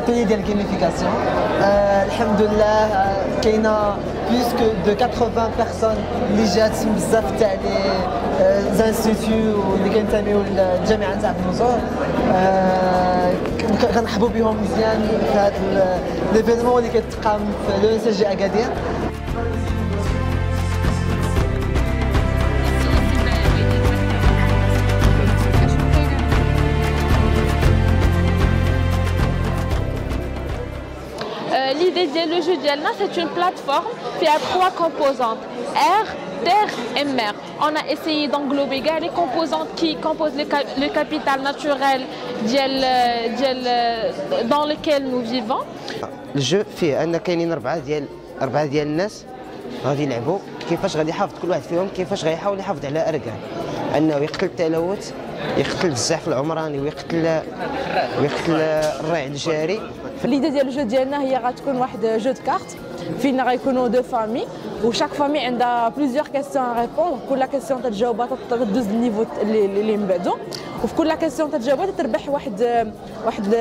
atelier ديال gamification. الحمد لله كاينه بلوس كو دو 80 بيرسون اللي جات من بزاف تاع لي زانستيتيو اللي كينتميو للجامعه تاع النزور. كنرحبوا بهم مزيان في هذا ليفينمون اللي كيتقام في لو اس جي اكادير. L'idée du jeu d'Elna, c'est une plateforme qui a 3 composantes, air, terre et mer. On a essayé d'englober les composantes qui composent le capital naturel dans lequel nous vivons. الجو فيه ان كاينين اربعه ديال الناس غادي يلعبوا كيفاش غادي يحافظ كل واحد فيهم كيفاش غيحاول يحافظ على اركان انه يقتل التلوث، يقتل الزحف العمراني، ويقتل الرعي الجاري. ليدي ديال الجو ديالنا هي غتكون واحد جو دو كارت فينا غيكونوا دو فامي وشاك فامي عندها بليزيور كيسيون ا ريبوندر. كل كيسيون تتجاوبها تدوز للنيفو اللي من بعدو، وفي كل كيسيون تتجاوبها تربح واحد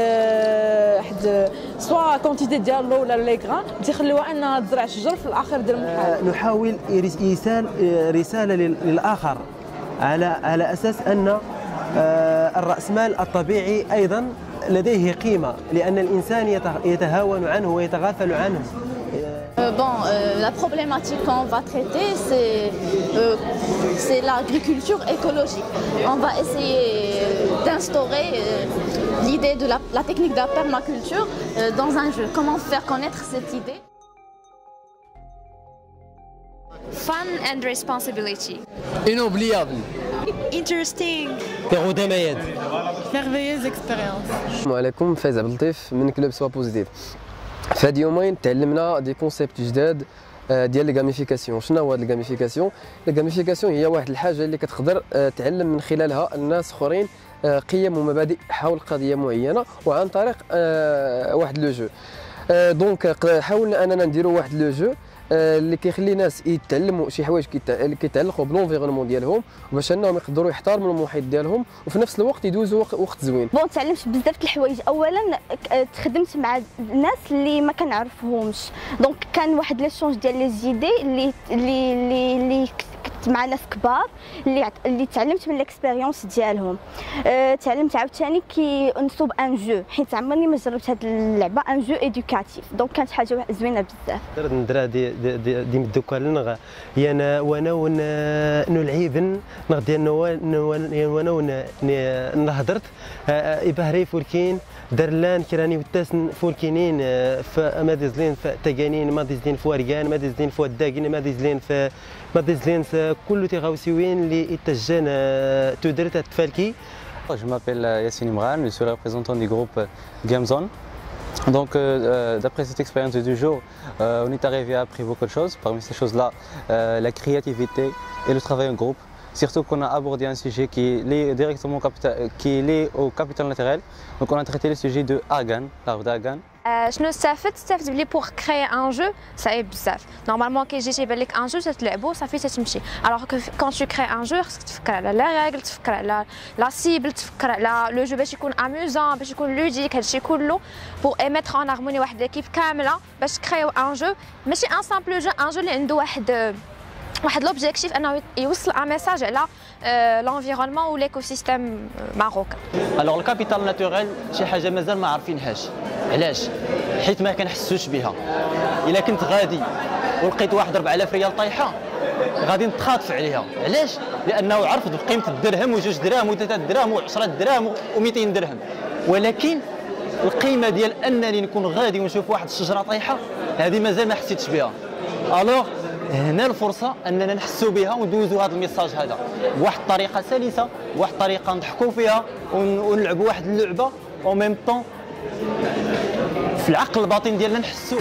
سوا كونتيتي ديال لو ولا لي غران تيخليوها انها تزرع شجر في الاخر ديال المرحله. نحاول ارسال رساله للاخر على اساس ان الرأسمال الطبيعي ايضا لديه قيمه، لان الانسان يتهاون عنه ويتغافل عنه. La problématique qu'on va traiter, c'est l'agriculture écologique. On va essayer d'instaurer l'idée de la technique de la permaculture dans un jeu. Comment faire connaître cette idée? Fun and responsibility. Inoubliable. Interesting. Pérodamayed. Merveilleuse expérience. السلام عليكم، فايز عبد اللطيف من كلوب سوا بوزيتيف. في هاد يومين تعلمنا دي كونسيبت جداد ديال الغاميفيكاسيون. شنو هو هاد الغاميفيكاسيون؟ الغاميفيكاسيون هي واحد الحاجه اللي كتقدر تعلم من خلالها الناس اخرين قيم ومبادئ حول قضيه معينه وعن طريق واحد لو جو. دونك حاولنا اننا نديروا واحد لو جو اللي كيخلي الناس يتعلموا شي حوايج كيتعلقوا بلونفيرونمون ديالهم باش انهم يقدروا يحترموا المحيط ديالهم وفي نفس الوقت يدوزوا وقت زوين. تعلمت بزاف د الحوايج. اولا تخدمت مع الناس اللي ما كنعرفهمش، دونك كان واحد ليشونج ديال لي زيدي اللي كنت مع ناس كبار اللي تعلمت من الاكسبيريونس ديالهم. تعلمت عاوتاني كي نصوب ان جو، حيت عمرني ما جربت هاد اللعبه ان جو ادوكاتيف، دونك كانت حاجه زوينه بزاف. ندرا دي مدوكا يانا وانا نلعب نغدي وانا نهضرت ابهري فولكين درلان كراني وتاسن فولكينين في ماديزلين في تاكانين ماديزلين في ورقان ماديزلين في وداقين ماديزلين في ماديزلين كل تيغاوسيوين اللي اتجان تدرت تفالكي. Je m'appelle Yassine Imran, je suis le représentant du groupe GameZone. Donc, d'après cette expérience du jour, on est arrivé à apprendre beaucoup de choses. Parmi ces choses-là, la créativité et le travail en groupe. Surtout qu'on a abordé un sujet qui est lié directement au capital naturel. Donc, on a traité le sujet de argan, l'arbre d'argan. شنو استفدت بلي بوغ كريي ان جو صعيب بزاف. نورمالمون كي يجي تيبان لك ان جو تتلعبو صافي تتمشي، الوغ كون تو كري ان جو خصك تفكر على لا ريغل، تفكر على لا سيبل، تفكر على لو جو باش يكون اميوزون، باش يكون لوديك. هادشي كله بوغ ايميتر اون هارموني واحد ليكيب كامله باش تكريو ان جو، ماشي ان سامبل جو، ان جو اللي عنده واحد لوبجيكتيف انه يوصل ان ميساج على لونفيرونمون و ليكو سيستيم ماروكان. الوغ الكابيتال ناتوريل شي حاجه مازال ما عارفينهاش. علاش؟ حيت ما كنحسوش بها. الا كنت غادي ولقيت واحد 4000 ريال طايحه غادي نتخاطف عليها. علاش؟ لانه عرفت بقيمه الدرهم وجوج دراهم وثلاثه دراهم و10 دراهم و200 درهم، ولكن القيمه ديال انني نكون غادي ونشوف واحد الشجره طايحه هذه مازال ما حسيتش بها. الوغ هنا الفرصه اننا نحسوا بها وندوزوا هذا الميساج هذا بواحد الطريقه سلسه، بواحد الطريقه نضحكوا فيها ونلعبوا واحد اللعبه او ميم طون في العقل الباطن ديالنا نحسوا.